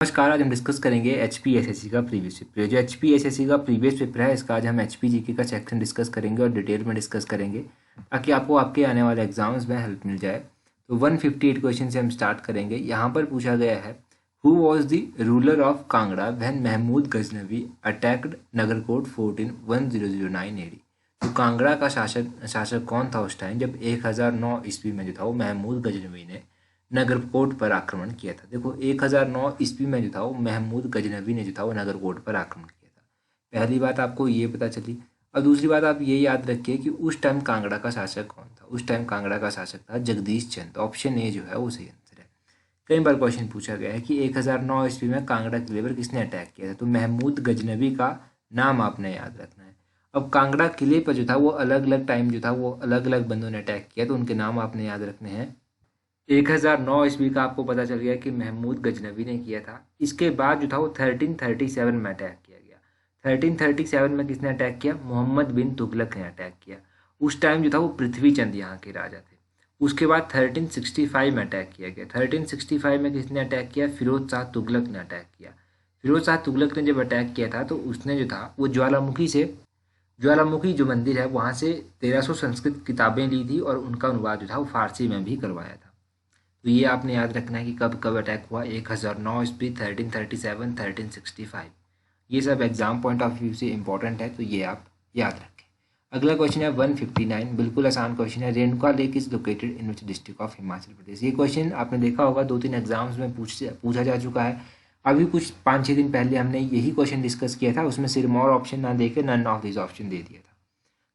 नमस्कार। आज हम डिस्कस करेंगे HPSSC का प्रीवियस पेपर। जो HPSSC का प्रीवियस पेपर है इसका आज हम HPGK का सेक्शन डिस्कस करेंगे और डिटेल में डिस्कस करेंगे ताकि आपको आपके आने वाले एग्जाम्स में हेल्प मिल जाए। तो 158 क्वेश्चन से हम स्टार्ट करेंगे। यहाँ पर पूछा गया है, who was the ruler of Kangra when Mahmud Ghaznavi attacked Nagarkot fort in 1009 AD। तो कांगड़ा का शासक कौन था उस टाइम जब 1009 ईस्वी में जो था वो महमूद गजनवी ने नगरकोट पर आक्रमण किया था। देखो 1009 ईस्वी में जो था वो महमूद गजनवी ने जो था वो नगरकोट पर आक्रमण किया था। पहली बात आपको ये पता चली। और दूसरी बात आप ये याद रखिए कि उस टाइम कांगड़ा का शासक कौन था। उस टाइम कांगड़ा का शासक था जगदीश चंद। ऑप्शन ए जो है वो सही आंसर है। कई बार क्वेश्चन पूछा गया है कि 1009 ईस्वी में कांगड़ा किले पर किसने अटैक किया था, तो महमूद गजनवी का नाम आपने याद रखना है। अब कांगड़ा किले पर जो था वो अलग अलग टाइम जो था वो अलग अलग बंदों ने अटैक किया, तो उनके नाम आपने याद रखने हैं। 1009 ईस्वी का आपको पता चल गया कि महमूद गजनवी ने किया था। इसके बाद जो था वो 1337 में अटैक किया गया। 1337 में किसने अटैक किया? मोहम्मद बिन तुगलक ने अटैक किया। उस टाइम जो था वो पृथ्वी चंद यहाँ के राजा थे। उसके बाद 1365 में अटैक किया गया। 1365 में किसने अटैक किया? फिरोज शाह तुगलक ने अटैक किया। फिरोज शाह तुगलक ने जब अटैक किया था तो उसने जो था वो ज्वालामुखी जो मंदिर है वहाँ से 1300 संस्कृत किताबें ली थी और उनका अनुवाद जो था वो फारसी में भी करवाया था। तो ये आपने याद रखना है कि कब कब अटैक हुआ। 1009 ईस्वी, 1337, 1365। ये सब एग्जाम पॉइंट ऑफ व्यू से इंपॉर्टेंट है, तो ये आप याद रखें। अगला क्वेश्चन है 159। बिल्कुल आसान क्वेश्चन है। Renuka lake is located in which district of Himachal Pradesh. ये क्वेश्चन आपने देखा होगा 2-3 एग्जाम्स में पूछा जा चुका है। अभी कुछ 5-6 दिन पहले हमने यही क्वेश्चन डिस्कस किया था। उसमें सिरमौर ऑप्शन ना देके नन ऑफ दिस ऑप्शन दे दिया था।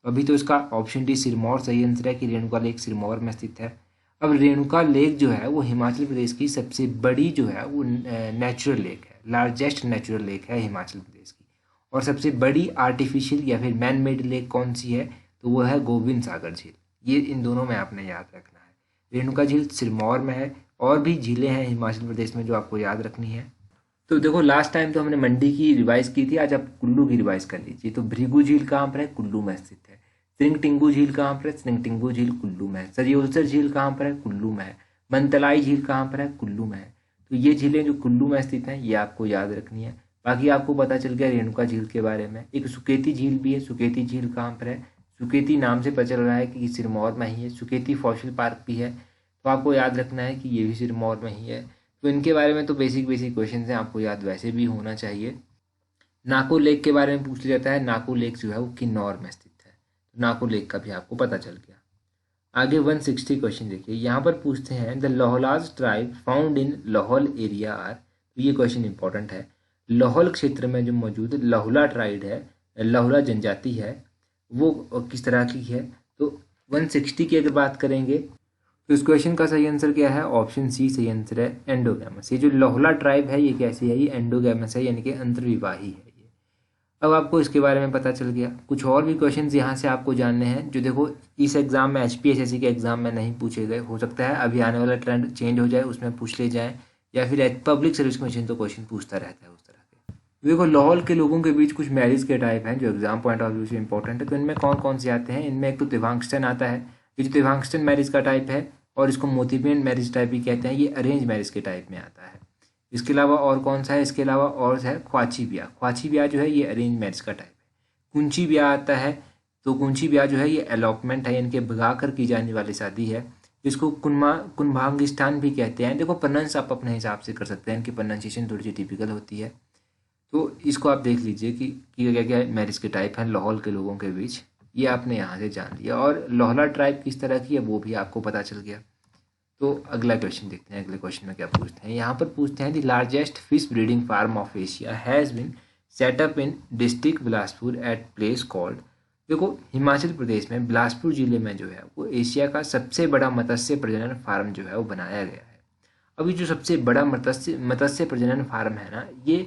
अभी तो इसका ऑप्शन डी सिरमौर सही आंसर है कि रेणुका लेक सिरमौर में स्थित है। अब रेणुका लेक जो है वो हिमाचल प्रदेश की सबसे बड़ी जो है वो नेचुरल लेक है, लार्जेस्ट नेचुरल लेक है हिमाचल प्रदेश की। और सबसे बड़ी आर्टिफिशियल या फिर मैन मेड लेक कौन सी है, तो वो है गोविंद सागर झील। ये इन दोनों में आपने याद रखना है। रेणुका झील सिरमौर में है, और भी झीलें हैं हिमाचल प्रदेश में जो आपको याद रखनी है। तो देखो लास्ट टाइम तो हमने मंडी की रिवाइज की थी, आज आप कुल्लू की रिवाइज कर लीजिए। तो भृगु झील कहाँ पर है? कुल्लू में स्थित है। स्रिंगटिंगू झील कहाँ पर है? स्रिंगटिंगू झील कुल्लू में है। सरयोलसर झील कहाँ पर है? कुल्लू में है। मनतलाई झील कहाँ पर है? कुल्लू में है। तो ये झीलें जो कुल्लू में स्थित हैं ये आपको याद रखनी है। बाकी आपको पता चल गया रेणुका झील के बारे में। एक सुकेती झील भी है। सुकेती झील कहाँ पर है? सुकेती नाम से पता चल रहा है कि सिरमौर में ही है। सुकेती फॉसिल पार्क भी है, तो आपको याद रखना है कि ये भी सिरमौर में ही है। तो इनके बारे में तो बेसिक क्वेश्चन हैं, आपको याद वैसे भी होना चाहिए। नाको लेक के बारे में पूछ लिया जाता है। नाको लेक जो है वो किन्नौर में स्थित है। नाको लेक का भी आपको पता चल गया। आगे 160 क्वेश्चन देखिए। यहाँ पर पूछते हैं द लोहलाज tribe found in Lahaul area are. तो ये क्वेश्चन इंपॉर्टेंट है। लाहौल क्षेत्र में जो मौजूद लाहुला ट्राइब है, लाहुला जनजाति है, वो किस तरह की है? तो 160 की अगर बात करेंगे तो इस क्वेश्चन का सही आंसर क्या है? ऑप्शन सी सही आंसर है, एंडोगैमस। ये जो लाहुला ट्राइब है ये कैसी है? ये एंडोगैमस है, यानी कि अंतर्विवाही है। अब आपको इसके बारे में पता चल गया। कुछ और भी क्वेश्चंस यहाँ से आपको जानने हैं जो देखो इस एग्जाम में HPSSC के एग्जाम में नहीं पूछे गए। हो सकता है अभी आने वाला ट्रेंड चेंज हो जाए, उसमें पूछ ले जाए, या फिर पब्लिक सर्विस कमीशन तो क्वेश्चन पूछता रहता है उस तरह के। देखो लाहौल के लोगों के बीच कुछ मैरिज के टाइप हैं जो एग्जाम पॉइंट ऑफ व्यू से इंपॉर्टेंट है। तो इनमें कौन कौन से आते हैं? इनमें एक तो तिवांगस्टन आता है, ये जो तिवांगस्टन मैरिज का टाइप है, और इसको मोतीबिंद मैरिज टाइप भी कहते हैं। ये अरेंज मैरिज के टाइप में आता है। इसके अलावा और कौन सा है? इसके अलावा और है ख्वाची ब्याह। ख्वाची ब्याह जो है ये अरेंज मैरिज का टाइप है। कुंची ब्याह आता है, तो कुंची ब्याह जो है ये अलॉटमेंट है, यानी कि भगा कर की जाने वाली शादी है। इसको कुंभांगिस्तान भी कहते हैं। देखो प्रोनाउंस आप अपने हिसाब से कर सकते हैं, इनकी प्रोनाउंसिएशन थोड़ी सी टिपिकल होती है। तो इसको आप देख लीजिए कि क्या क्या मैरिज के टाइप हैं लाहौल के लोगों के बीच। ये आपने यहाँ से जान लिया, और लाहौला ट्राइब किस तरह की है वो भी आपको पता चल गया। तो अगला क्वेश्चन देखते हैं। अगले क्वेश्चन में क्या पूछते हैं? यहाँ पर पूछते हैं the largest fish breeding farm of Asia has been set up in district Bilaspur at place called. देखो हिमाचल प्रदेश में बिलासपुर जिले में जो है वो एशिया का सबसे बड़ा मत्स्य प्रजनन फार्म जो है वो बनाया गया है। अभी जो सबसे बड़ा मत्स्य प्रजनन फार्म है ना, ये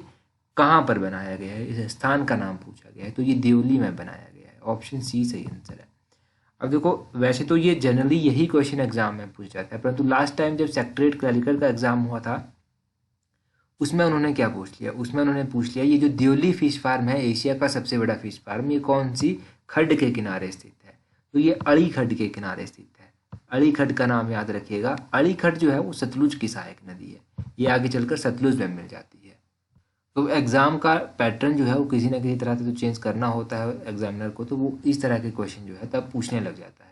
कहाँ पर बनाया गया है? इस स्थान का नाम पूछा गया है, तो ये देवली में बनाया गया है। ऑप्शन सी सही आंसर है। अब देखो वैसे तो ये जनरली यही क्वेश्चन एग्जाम में पूछा जाता है, परंतु लास्ट टाइम जब सेक्रेटरीट क्लरिकल का एग्जाम हुआ था उसमें उन्होंने क्या पूछ लिया? उसमें उन्होंने पूछ लिया ये जो देवली फिश फार्म है एशिया का सबसे बड़ा फिश फार्म, ये कौन सी खड्ड के किनारे स्थित है? तो ये अड़ी खड्ड के किनारे स्थित है। अड़ी खड्ड का नाम याद रखिएगा। अड़ी खड्ड जो है वो सतलुज की सहायक नदी है, ये आगे चलकर सतलुज में मिल जाती है। तो एग्ज़ाम का पैटर्न जो है वो किसी ना किसी तरह से तो चेंज करना होता है एग्जामिनर को, तो वो इस तरह के क्वेश्चन जो है तब पूछने लग जाता है।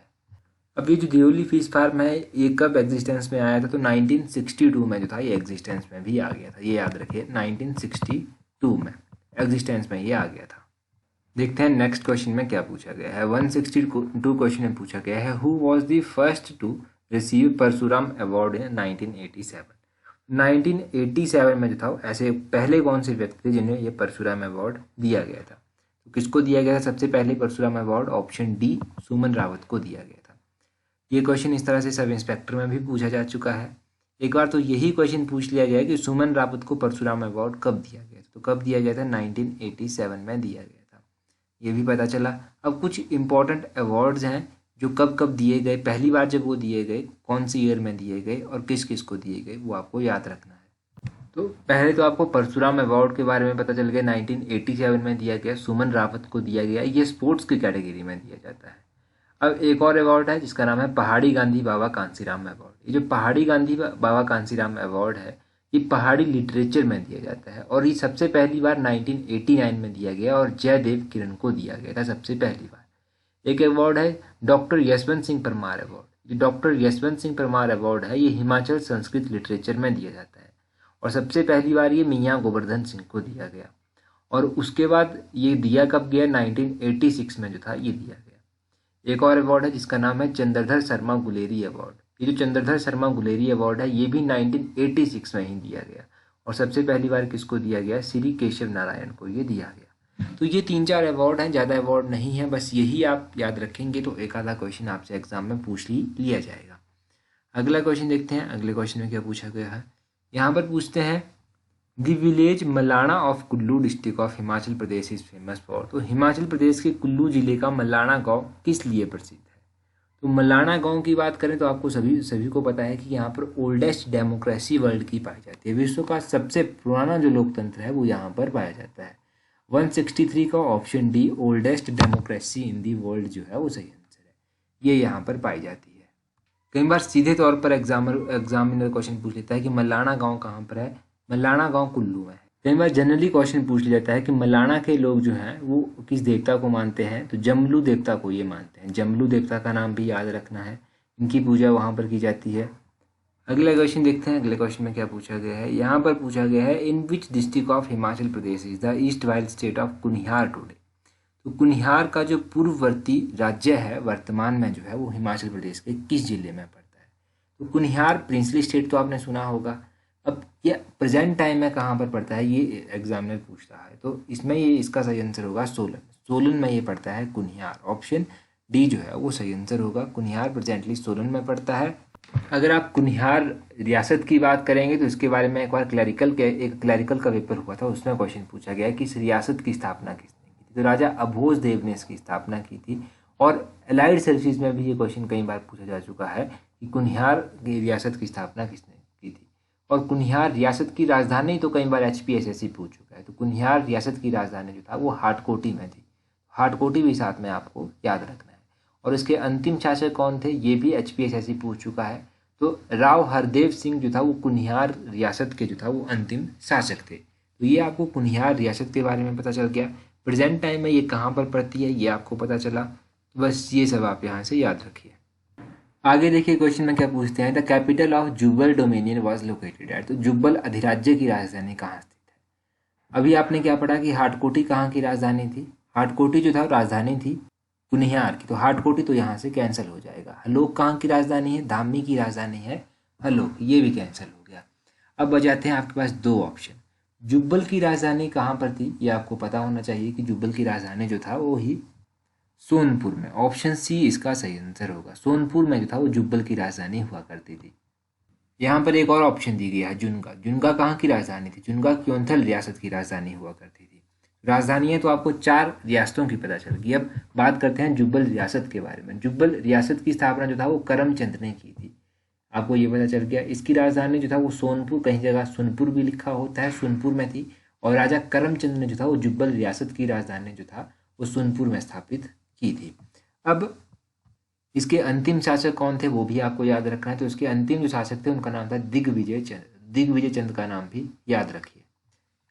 अब ये जो दियोली फिश फार्म है ये कब एग्जिस्टेंस में आया था, तो 1962 में जो था ये एग्जिस्टेंस में भी आ गया था, ये याद रखिए 1962 में एग्जिस्टेंस में ये आ गया था। देखते हैं नेक्स्ट क्वेश्चन में क्या पूछा गया है। 162 क्वेश्चन में पूछा गया है, who was the first to receive Parshuram award in 1987। 1987 में जो था ऐसे पहले कौन से व्यक्ति थे जिन्हें ये परशुराम अवार्ड दिया गया था, तो किसको दिया गया था सबसे पहले Parshuram award, option D Suman Rawat को दिया गया था। ये क्वेश्चन इस तरह से सब इंस्पेक्टर में भी पूछा जा चुका है। एक बार तो यही क्वेश्चन पूछ लिया गया कि सुमन रावत को परशुराम अवार्ड कब दिया गया था, तो कब दिया गया था 1987 में दिया गया था, ये भी पता चला। अब कुछ इंपॉर्टेंट अवार्ड्स हैं जो कब कब दिए गए, पहली बार जब वो दिए गए कौन सी ईयर में दिए गए और किस किस को दिए गए वो आपको याद रखना है। तो पहले तो आपको परशुराम अवार्ड के बारे में पता चल गया, 1987 में दिया गया, सुमन रावत को दिया गया, ये स्पोर्ट्स की कैटेगरी में दिया जाता है। अब एक और अवार्ड है जिसका नाम है पहाड़ी गांधी बाबा कांसीराम अवार्ड। ये जो पहाड़ी गांधी बाबा कांसीराम अवार्ड है ये पहाड़ी लिटरेचर में दिया जाता है और ये सबसे पहली बार 1989 में दिया गया और जयदेव किरण को दिया गया था सबसे पहली बार। एक अवार्ड है डॉक्टर यशवंत सिंह परमार अवार्ड। ये डॉक्टर यशवंत सिंह परमार अवार्ड है, ये हिमाचल संस्कृत लिटरेचर में दिया जाता है और सबसे पहली बार ये मियाँ गोवर्धन सिंह को दिया गया और उसके बाद ये दिया कब गया, 1986 में जो था ये दिया गया। एक और अवार्ड है जिसका नाम है चंद्रधर शर्मा गुलेरी अवार्ड। ये जो चंद्रधर शर्मा गुलेरी अवार्ड है ये भी 1986 में ही दिया गया और सबसे पहली बार किसको दिया गया, श्री केशव नारायण को ये दिया गया। तो ये 3-4 अवार्ड हैं, ज़्यादा अवार्ड नहीं है, बस यही आप याद रखेंगे तो एक आधा क्वेश्चन आपसे एग्जाम में पूछ लिया जाएगा। अगला क्वेश्चन देखते हैं, अगले क्वेश्चन में क्या पूछा गया है। यहाँ पर पूछते हैं the village Malana of Kullu district of Himachal Pradesh is famous for. तो हिमाचल प्रदेश के कुल्लू जिले का मलाना गांव किस लिए प्रसिद्ध है। तो मलाना गांव की बात करें तो आपको सभी को पता है कि यहाँ पर ओल्डेस्ट डेमोक्रेसी वर्ल्ड की पाई जाती है, विश्व का सबसे पुराना जो लोकतंत्र है वो यहाँ पर पाया जाता है। 163 का option D oldest democracy in the world जो है वो सही आंसर है, ये यहाँ पर पाई जाती है। कई बार सीधे तौर पर एग्जामिनर क्वेश्चन पूछ लेता है कि मलाना गाँव कहाँ पर है, मलाना गांव कुल्लू में है। कई बार जनरली क्वेश्चन पूछ लिया जाता है कि मलाना के लोग जो हैं वो किस देवता को मानते हैं, तो जमलू देवता को ये मानते हैं। जमलू देवता का नाम भी याद रखना है, इनकी पूजा वहाँ पर की जाती है। अगला क्वेश्चन देखते हैं, अगले क्वेश्चन में क्या पूछा गया है। यहाँ पर पूछा गया है in which district of Himachal Pradesh is the erstwhile state of Kunihar today. तो कुनिहार का जो पूर्ववर्ती राज्य है वर्तमान में जो है वो हिमाचल प्रदेश के किस जिले में पड़ता है। तो कुनिहार प्रिंसली स्टेट तो आपने सुना होगा। अब ये प्रेजेंट टाइम में कहाँ पर पड़ता है ये एग्जामिनर पूछता है, तो इसमें ये इसका सही आंसर होगा सोलन। सोलन में ये पड़ता है कुनिहार, ऑप्शन डी जो है वो सही आंसर होगा। कुनिहार प्रेजेंटली सोलन में पड़ता है। अगर आप कुनिहार रियासत की बात करेंगे तो इसके बारे में एक बार क्लैरिकल का पेपर हुआ था, उसमें क्वेश्चन पूछा गया कि इस रियासत की स्थापना किसने की थी, तो राजा अभोज देव ने इसकी स्थापना की थी। और अलाइड सर्विसेज में भी ये क्वेश्चन कई बार पूछा जा चुका है कि कुनिहार की रियासत की स्थापना किसने की थी। और कुनिहार रियासत की राजधानी तो कई बार HPSSC पूछ चुका है, तो कुनिहार रियासत की राजधानी जो था वो हाटकोटी में थी। हाटकोटी भी साथ में आपको याद रखना है। और इसके अंतिम शासक कौन थे ये भी HPSSC पूछ चुका है, तो राव हरदेव सिंह जो था वो कुनिहार रियासत के जो था वो अंतिम शासक थे। तो ये आपको कुनिहार रियासत के बारे में पता चल गया। प्रेजेंट टाइम में ये कहाँ पर पड़ती है ये आपको पता चला, तो बस ये सब आप यहाँ से याद रखिए। आगे देखिए क्वेश्चन में क्या पूछते हैं, the capital of Jubbal dominion was located at. तो जुब्बल अधिराज्य की राजधानी कहाँ स्थित है। अभी आपने क्या पढ़ा कि हाटकोटी कहाँ की राजधानी थी, हाटकोटी जो था राजधानी थी कुनिहार की, तो हाटकोटी तो यहाँ से कैंसिल हो जाएगा। हलोक कहाँ की राजधानी है, धामी की राजधानी है हलोक, ये भी कैंसिल हो गया। अब बजाते हैं आपके पास दो ऑप्शन। जुब्बल की राजधानी कहाँ पर थी ये आपको पता होना चाहिए कि जुब्बल की राजधानी जो था वो ही सोनपुर में, ऑप्शन सी इसका सही आंसर होगा। सोनपुर में जो था वो जुब्बल की राजधानी हुआ करती थी। यहाँ पर एक और ऑप्शन दी गया है जुनगा। जुनगा कहाँ की राजधानी थी, जुनगा क्योंथल रियासत की राजधानी हुआ करती थी। राजधानी है तो आपको 4 रियासतों की पता चल गई। अब बात करते हैं जुब्बल रियासत के बारे में। जुब्बल रियासत की स्थापना जो था वो करमचंद ने की थी, आपको ये पता चल गया। इसकी राजधानी जो था वो सोनपुर, कहीं जगह सोनपुर भी लिखा होता है, सोनपुर में थी। और राजा करमचंद ने जो था वो जुब्बल रियासत की राजधानी जो था वो सोनपुर में स्थापित की थी। अब इसके अंतिम शासक कौन थे वो भी आपको याद रखना है, तो इसके अंतिम जो शासक थे उनका नाम था दिग्विजय चंद। दिग्विजय चंद का नाम भी याद रखिए।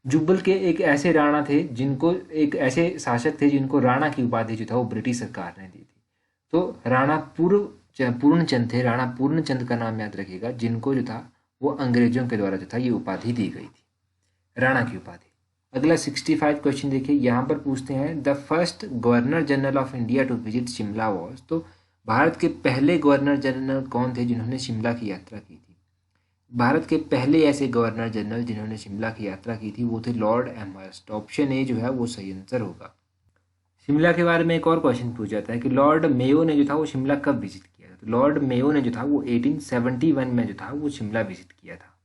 जुब्बल के एक ऐसे राणा थे जिनको, एक ऐसे शासक थे जिनको राणा की उपाधि जो था वो ब्रिटिश सरकार ने दी थी। तो राणा पूर्णचंद थे, राणा पूर्णचंद का नाम याद रखिएगा, जिनको जो था वो अंग्रेजों के द्वारा जो था ये उपाधि दी गई थी, राणा की उपाधि। अगला 65 क्वेश्चन देखिए, यहाँ पर पूछते हैं the first governor general of India to visit Shimla was. तो भारत के पहले गवर्नर जनरल कौन थे जिन्होंने शिमला की यात्रा की थी? भारत के पहले ऐसे गवर्नर जनरल जिन्होंने शिमला की यात्रा की थी वो थे लॉर्ड एमहर्स्ट। ऑप्शन ए जो है वो सही आंसर होगा। शिमला के बारे में एक और क्वेश्चन पूछा जाता है कि लॉर्ड मेयो ने जो था वो शिमला कब विजिट किया था? तो लॉर्ड मेयो ने जो था वो 1871 में जो था वो शिमला विजिट किया था।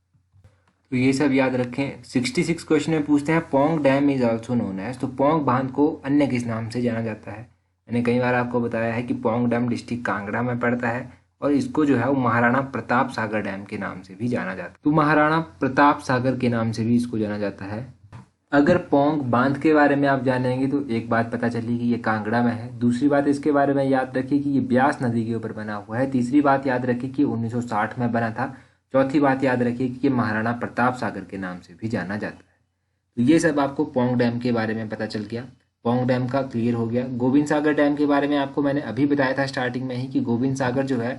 तो ये सब याद रखें। 66 क्वेश्चन में पूछते हैं Pong dam is also known as. तो पोंग बांध को अन्य किस नाम से जाना जाता है? मैंने कई बार आपको बताया है कि पोंग डैम डिस्ट्रिक्ट कांगड़ा में पड़ता है और इसको जो है वो महाराणा प्रताप सागर डैम के नाम से भी जाना जाता है। तो महाराणा प्रताप सागर के नाम से भी इसको जाना जाता है। अगर पोंग बांध के बारे में आप जानेंगे तो एक बात पता चली कि ये कांगड़ा में है। दूसरी बात इसके बारे में याद रखिए कि ये ब्यास नदी के ऊपर बना हुआ है। तीसरी बात याद रखिए कि 1960 में बना था। चौथी बात याद रखिए कि ये महाराणा प्रताप सागर के नाम से भी जाना जाता है। तो ये सब आपको पोंग डैम के बारे में पता चल गया। पोंग डैम का क्लियर हो गया। गोविंद सागर डैम के बारे में आपको मैंने अभी बताया था स्टार्टिंग में ही कि गोविंद सागर जो है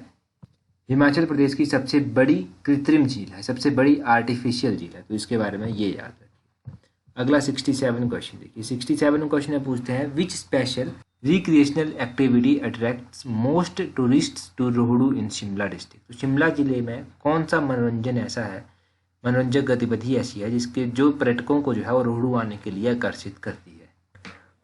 हिमाचल प्रदेश की सबसे बड़ी कृत्रिम झील है, सबसे बड़ी आर्टिफिशियल झील है। तो इसके बारे में ये याद रखिए। अगला 67 क्वेश्चन देखिए। 67 क्वेश्चन में पूछते हैं which special recreational activity attracts most tourists to Rohru in Shimla district. तो शिमला जिले में कौन सा मनोरंजन ऐसा है, मनोरंजक गतिविधि ऐसी है जिसके जो पर्यटकों को जो है वो रोहड़ू आने के लिए आकर्षित करती है?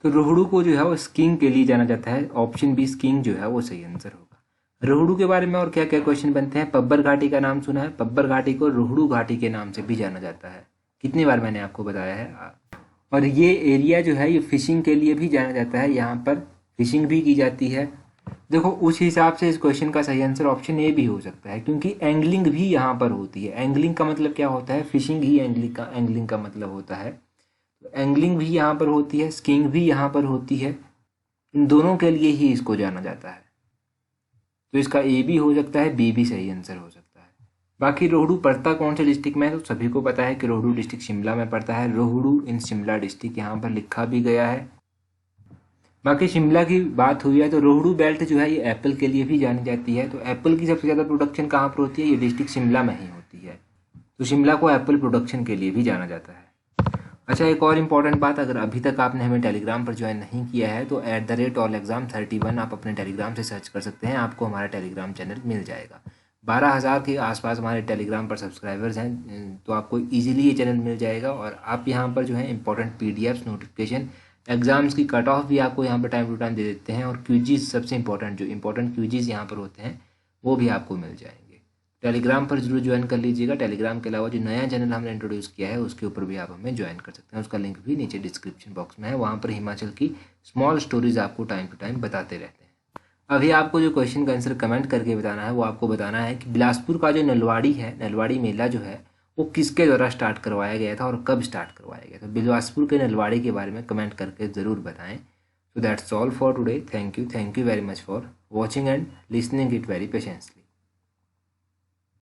तो रोहड़ू को जो है वो स्कीइंग के लिए जाना जाता है। ऑप्शन बी स्कीइंग जो है वो सही आंसर होगा। रोहड़ू के बारे में और क्या क्या क्वेश्चन बनते हैं? पब्बर घाटी का नाम सुना है? पब्बर घाटी को रोहड़ू घाटी के नाम से भी जाना जाता है। कितनी बार मैंने आपको बताया है। और ये एरिया जो है ये फिशिंग के लिए भी जाना जाता है, यहाँ पर फिशिंग भी की जाती है। देखो उस हिसाब से इस क्वेश्चन का सही आंसर ऑप्शन ए भी हो सकता है, क्योंकि एंगलिंग भी यहाँ पर होती है। एंगलिंग का मतलब क्या होता है? फिशिंग ही एंगलिंग का मतलब होता है। तो एंगलिंग भी यहाँ पर होती है, स्कीइंग भी यहाँ पर होती है। इन दोनों के लिए ही इसको जाना जाता है। तो इसका ए भी हो सकता है, बी भी सही आंसर हो सकता है। बाकी रोहड़ू पड़ता कौन से डिस्ट्रिक्ट में है? तो सभी को पता है कि रोहड़ू डिस्ट्रिक्ट शिमला में पड़ता है। रोहड़ू इन शिमला डिस्ट्रिक्ट यहाँ पर लिखा भी गया है। बाकी शिमला की बात हुई है तो रोहड़ू बेल्ट जो है ये एप्पल के लिए भी जानी जाती है। तो एप्पल की सबसे ज़्यादा प्रोडक्शन कहाँ पर होती है? ये डिस्ट्रिक्ट शिमला में ही होती है। तो शिमला को एप्पल प्रोडक्शन के लिए भी जाना जाता है। अच्छा, एक और इम्पॉर्टेंट बात, अगर अभी तक आपने हमें टेलीग्राम पर ज्वाइन नहीं किया है तो @allexam31 आप अपने टेलीग्राम से सर्च कर सकते हैं, आपको हमारा टेलीग्राम चैनल मिल जाएगा। 12,000 के आसपास हमारे टेलीग्राम पर सब्सक्राइबर्स हैं, तो आपको इजीली ये चैनल मिल जाएगा। और आप यहाँ पर जो है इंपॉर्टेंट PDFs, नोटिफिकेशन, एग्जाम्स की कट ऑफ भी आपको यहाँ पर टाइम टू टाइम दे देते हैं। और क्यूजीज, सबसे इंपॉर्टेंट जो इंपॉर्टेंट क्यूजीज यहाँ पर होते हैं वो भी आपको मिल जाएंगे। टेलीग्राम पर जरूर ज्वाइन कर लीजिएगा। टेलीग्राम के अलावा जो नया चैनल हमने इंट्रोड्यूस किया है उसके ऊपर भी आप हमें ज्वाइन कर सकते हैं। उसका लिंक भी नीचे डिस्क्रिप्शन बॉक्स में है। वहाँ पर हिमाचल की स्मॉल स्टोरीज आपको टाइम टू टाइम बताते रहते हैं। अभी आपको जो क्वेश्चन का आंसर कमेंट करके बताना है वो आपको बताना है कि बिलासपुर का जो नलवाड़ी है, नलवाड़ी मेला जो है वो किसके द्वारा स्टार्ट करवाया गया था और कब स्टार्ट करवाया गया था? बिलासपुर के नलवाड़ी के बारे में कमेंट करके ज़रूर बताएं। So that's all for today. Thank you very much for watching and listening it very patiently.